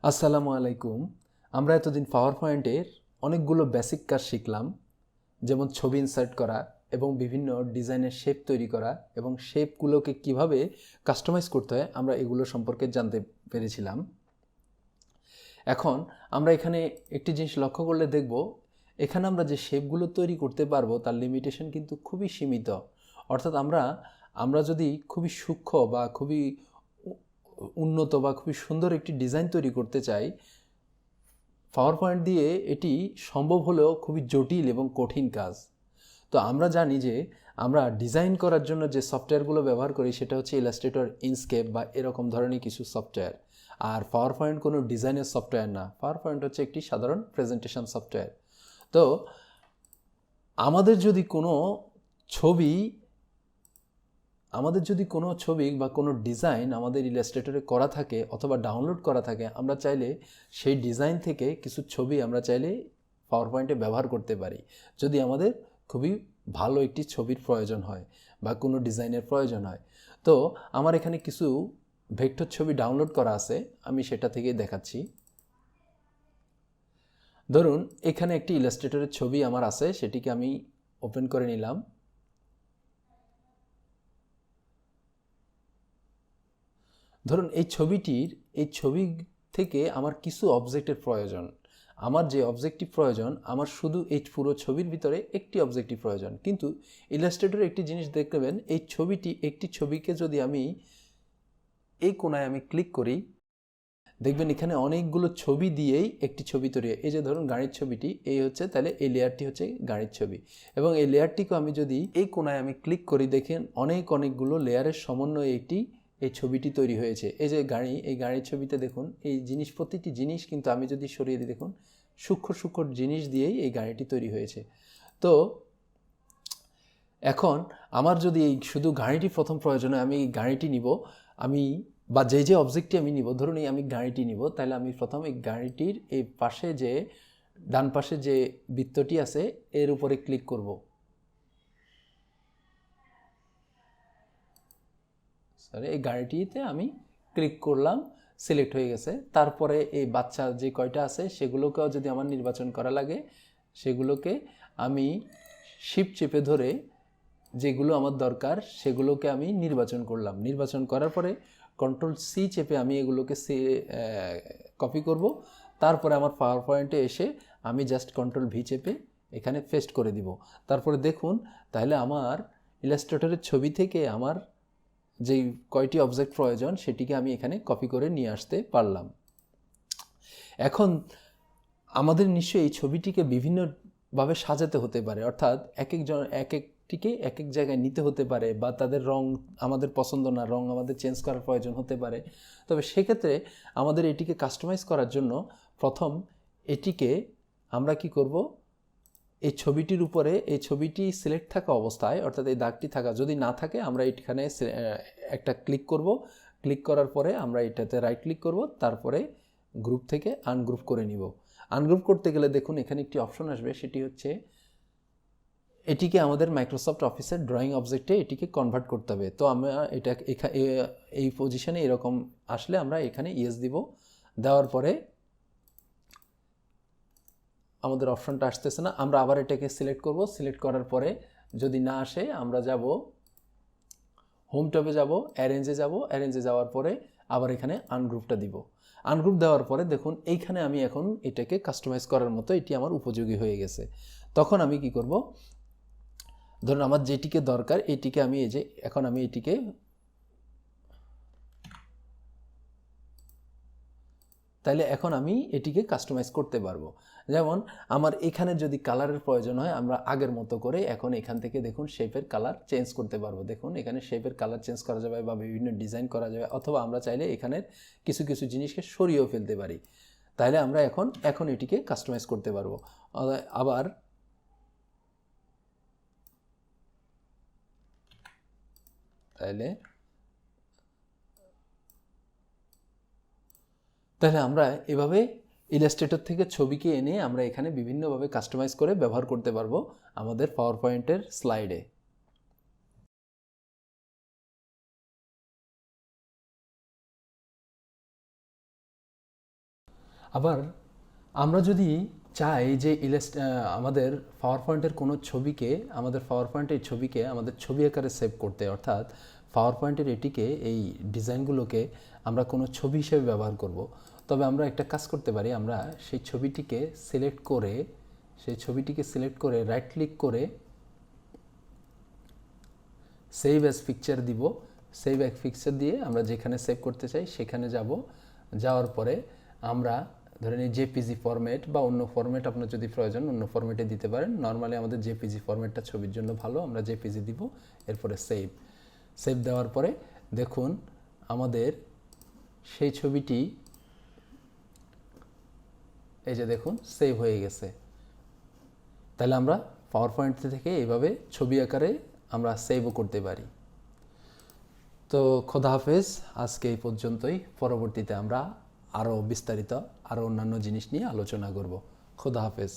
আসসালামু আলাইকুম। আমরা এতদিন পাওয়ার পয়েন্টের অনেকগুলো বেসিক কাজ শিখলাম, যেমন ছবি ইনসার্ট করা এবং বিভিন্ন ডিজাইনের শেপ তৈরি করা এবং শেপগুলোকে কিভাবে কাস্টমাইজ করতে হয় আমরা এগুলো সম্পর্কে জানতে পেরেছিলাম। এখন আমরা এখানে একটি জিনিস লক্ষ্য করলে দেখব, এখানে আমরা যে শেপগুলো তৈরি করতে পারবো তার লিমিটেশন কিন্তু খুবই সীমিত। অর্থাৎ আমরা যদি খুবই সূক্ষ্ম বা খুবই উন্নত বা খুবই সুন্দর একটি ডিজাইন তৈরি করতে চাই, পাওয়ার পয়েন্ট দিয়ে এটি সম্ভব হলেও খুবই জটিল এবং কঠিন কাজ। তো আমরা জানি যে আমরা ডিজাইন করার জন্য যে সফটওয়্যারগুলো ব্যবহার করি সেটা হচ্ছে ইলাস্ট্রেটর, ইনস্কেপ বা এরকম ধরনের কিছু সফটওয়্যার। আর পাওয়ার পয়েন্ট কোনো ডিজাইনের সফটওয়্যার না, পাওয়ার পয়েন্ট হচ্ছে একটি সাধারণ প্রেজেন্টেশন সফটওয়্যার। তো আমাদের যদি কোনো ছবি বা কোনো ডিজাইন আমাদের ইলাস্ট্রেটরে করা থাকে অথবা ডাউনলোড করা থাকে, আমরা চাইলে সেই ডিজাইন থেকে কিছু ছবি আমরা চাইলে পাওয়ার পয়েন্টে ব্যবহার করতে পারি, যদি আমাদের খুবই ভালো একটি ছবির প্রয়োজন হয় বা কোনো ডিজাইনের প্রয়োজন হয়। তো আমার এখানে কিছু ভেক্টর ছবি ডাউনলোড করা আছে, আমি সেটা থেকে দেখাচ্ছি। ধরুন এখানে একটি ইলাস্ট্রেটরের ছবি আমার আছে, সেটিকে আমি ওপেন করে নিলাম। ধরুন এই ছবি থেকে আমার কিছু অবজেক্টের প্রয়োজন। আমার যে অবজেক্টিভ প্রয়োজন, আমার শুধু এই পুরো ছবির ভিতরে একটি অবজেক্টিভ প্রয়োজন। কিন্তু ইলাস্ট্রেটরে একটি জিনিস দেখবেন, একটি ছবিকে যদি আমি এই কোণায় আমি ক্লিক করি, দেখবেন এখানে অনেকগুলো ছবি দিয়েই একটি ছবি তৈরি হয়। এই যে ধরুন গাড়ির ছবিটি এই হচ্ছে, তাহলে এই লেয়ারটি হচ্ছে গাড়ির ছবি, এবং এই লেয়ারটিকে আমি যদি এই কোণায় আমি ক্লিক করি, দেখেন অনেকগুলো লেয়ারের সমন্বয়ে এই ছবিটি তৈরি হয়েছে। এই যে এই গাড়ির ছবিতে দেখুন এই প্রতিটি জিনিস কিন্তু আমি যদি সরিয়ে দিই, দেখুন সূক্ষ্ম জিনিস দিয়েই এই গাড়িটি তৈরি হয়েছে। তো এখন আমার যদি এই শুধু গাড়িটি প্রথম প্রয়োজনে আমি এই গাড়িটি নিব, বা যে অবজেক্টটি আমি নিব, ধরুন আমি গাড়িটি নিব, তাহলে আমি প্রথম এই গাড়িটির এই পাশে যে ডান পাশে যে বৃত্তটি আছে এর উপরে ক্লিক করব। এই গাড়িটিতে আমি ক্লিক করলাম, সিলেক্ট হয়ে গেছে। তারপরে এই বাচ্চা যে কয়টা আছে সেগুলোকেও যদি আমার নির্বাচন করা লাগে, সেগুলোকে আমি শিফট চেপে ধরে যেগুলো আমার দরকার সেগুলোকে আমি নির্বাচন করলাম। নির্বাচন করার পরে কন্ট্রোল সি চেপে আমি এগুলোকে কপি করব। তারপরে আমার পাওয়ার পয়েন্টে এসে আমি জাস্ট কন্ট্রোল ভি চেপে এখানে পেস্ট করে দিব। তারপরে দেখুন, তাহলে আমার ইলাস্ট্রেটরের ছবি থেকে আমার যেই কয়টি অবজেক্ট প্রয়োজন সেটিকে আমি এখানে কপি করে নিয়ে আসতে পারলাম। এখন আমাদের নিশ্চয়ই এই ছবিটিকে বিভিন্নভাবে সাজাতে হতে পারে, অর্থাৎ একটিকে এক এক জায়গায় নিতে হতে পারে, বা তাদের রং আমাদের পছন্দ না, রং আমাদের চেঞ্জ করার প্রয়োজন হতে পারে। তবে সেক্ষেত্রে আমাদের এটিকে কাস্টমাইজ করার জন্য প্রথম এটিকে আমরা কি করব, এই ছবিটির উপরে এই ছবিটি সিলেক্ট থাকা অবস্থায়, অর্থাৎ এই দাগটি থাকা যদি না থাকে, আমরা এখানে একটা ক্লিক করব। ক্লিক করার পরে আমরা এটাতে রাইট ক্লিক করব, তারপরে গ্রুপ থেকে আনগ্রুপ করে নিব। আনগ্রুপ করতে গেলে দেখুন এখানে একটি অপশন আসবে, সেটি হচ্ছে এটিকে আমাদের মাইক্রোসফট অফিসের ড্রয়িং অবজেক্টে এটিকে কনভার্ট করতে হবে। তো আমরা এই পজিশনে এরকম আসলে আমরা এখানে ইয়েস দিব। দেওয়ার পরে আমাদের অপশনটা আসতেছে না, আমরা আবার এটাকে সিলেক্ট করব। সিলেক্ট করার পরে যদি না আসে, আমরা যাব হোম ট্যাবে, যাব অ্যারেঞ্জে যাওয়ার পরে আবার এখানে আনগ্রুপটা দিব। আনগ্রুপ দেওয়ার পরে দেখুন এইখানে আমি এখন এটাকে কাস্টমাইজ করার মতো এটি আমার উপযোগী হয়ে গেছে। তখন আমি কি করব, ধরুন আমার যেটিকে দরকার এটিকে আমি এখন আমি এটিকে তাইলে এখন আমি এটিকে কাস্টমাইজ করতে পারবো। যেমন আমার এখানে যদি কালারের প্রয়োজন হয়, আমরা আগের মতো করে এখন এখান থেকে দেখুন শেপের কালার চেঞ্জ করতে পারবো। দেখুন এখানে শেপের কালার চেঞ্জ করা যাবে বা বিভিন্ন ডিজাইন করা যাবে, অথবা আমরা চাইলে এখানের কিছু জিনিসকে সরিয়েও ফেলতে পারি। তাহলে আমরা এখন এটিকে কাস্টমাইজ করতে পারবো। আবার তাহলে আমরা এভাবে ইলাস্ট্রেটর থেকে ছবিকে এনে আমরা এখানে বিভিন্নভাবে কাস্টমাইজ করে ব্যবহার করতে পারবো আমাদের পাওয়ার পয়েন্টের স্লাইডে। আবার আমরা যদি চাই যে আমাদের পাওয়ার পয়েন্টের কোনো ছবিকে আমাদের ছবি আকারে সেভ করতে, অর্থাৎ পাওয়ার পয়েন্টের এটিকে এই ডিজাইনগুলোকে আমরা কোনো ছবি হিসেবে ব্যবহার করব, তবে আমরা একটা কাজ করতে পারি। আমরা সেই ছবিটিকে সিলেক্ট করে রাইট ক্লিক করে সেভ অ্যাজ পিকচার দিব। সেভ অ্যাজ পিকচার দিয়ে আমরা যেখানে সেভ করতে চাই সেখানে যাওয়ার পরে আমরা ধরেন এই জেপিজি ফরম্যাট বা অন্য ফরম্যাট আপনার যদি প্রয়োজন অন্য ফরম্যাটে দিতে পারেন। নর্মালি আমাদের জেপিজি ফরম্যাটটা ছবির জন্য ভালো, আমরা জেপিজি দিব। এরপরে সেভ দেওয়ার পরে দেখুন আমাদের সেই ছবিটি এই যে দেখুন সেভ হয়ে গেছে। তাহলে আমরা পাওয়ার পয়েন্ট থেকে এইভাবে ছবি আকারে আমরা সেভও করতে পারি। তো খোদা হাফেজ, আজকে এই পর্যন্তই। পরবর্তীতে আমরা আরও বিস্তারিত অন্যান্য জিনিস নিয়ে আলোচনা করব। খোদা হাফেজ।